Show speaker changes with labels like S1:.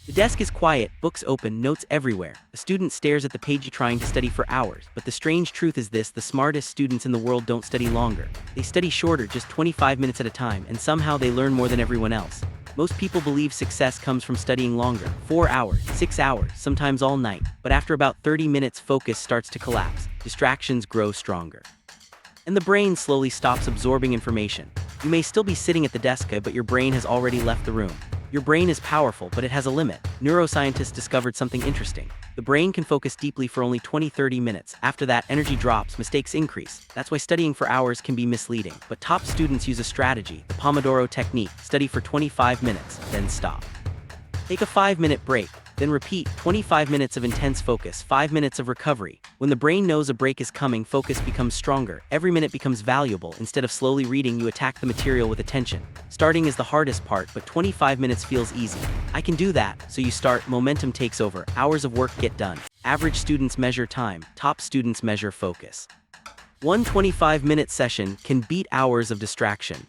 S1: The desk is quiet, books open, notes everywhere. A student stares at the page trying to study for hours. But the strange truth is this: the smartest students in the world don't study longer. They study shorter, just 25 minutes at a time, and somehow they learn more than everyone else. Most people believe success comes from studying longer, 4 hours, 6 hours, sometimes all night. But after about 30 minutes, focus starts to collapse. Distractions grow stronger, and the brain slowly stops absorbing information. You may still be sitting at the desk, but your brain has already left the room. Your brain is powerful, but it has a limit. Neuroscientists discovered something interesting. The brain can focus deeply for only 20-30 minutes. After that, energy drops, mistakes increase. That's why studying for hours can be misleading. But top students use a strategy, the Pomodoro Technique. Study for 25 minutes, then stop. Take a 5-minute break, then repeat. 25 minutes of intense focus, 5 minutes of recovery. When the brain knows a break is coming, focus becomes stronger. Every minute becomes valuable. Instead of slowly reading, you attack the material with attention. Starting is the hardest part, but 25 minutes feels easy. I can do that. So you start, momentum takes over, hours of work get done. Average students measure time, top students measure focus. One 25-minute session can beat hours of distraction.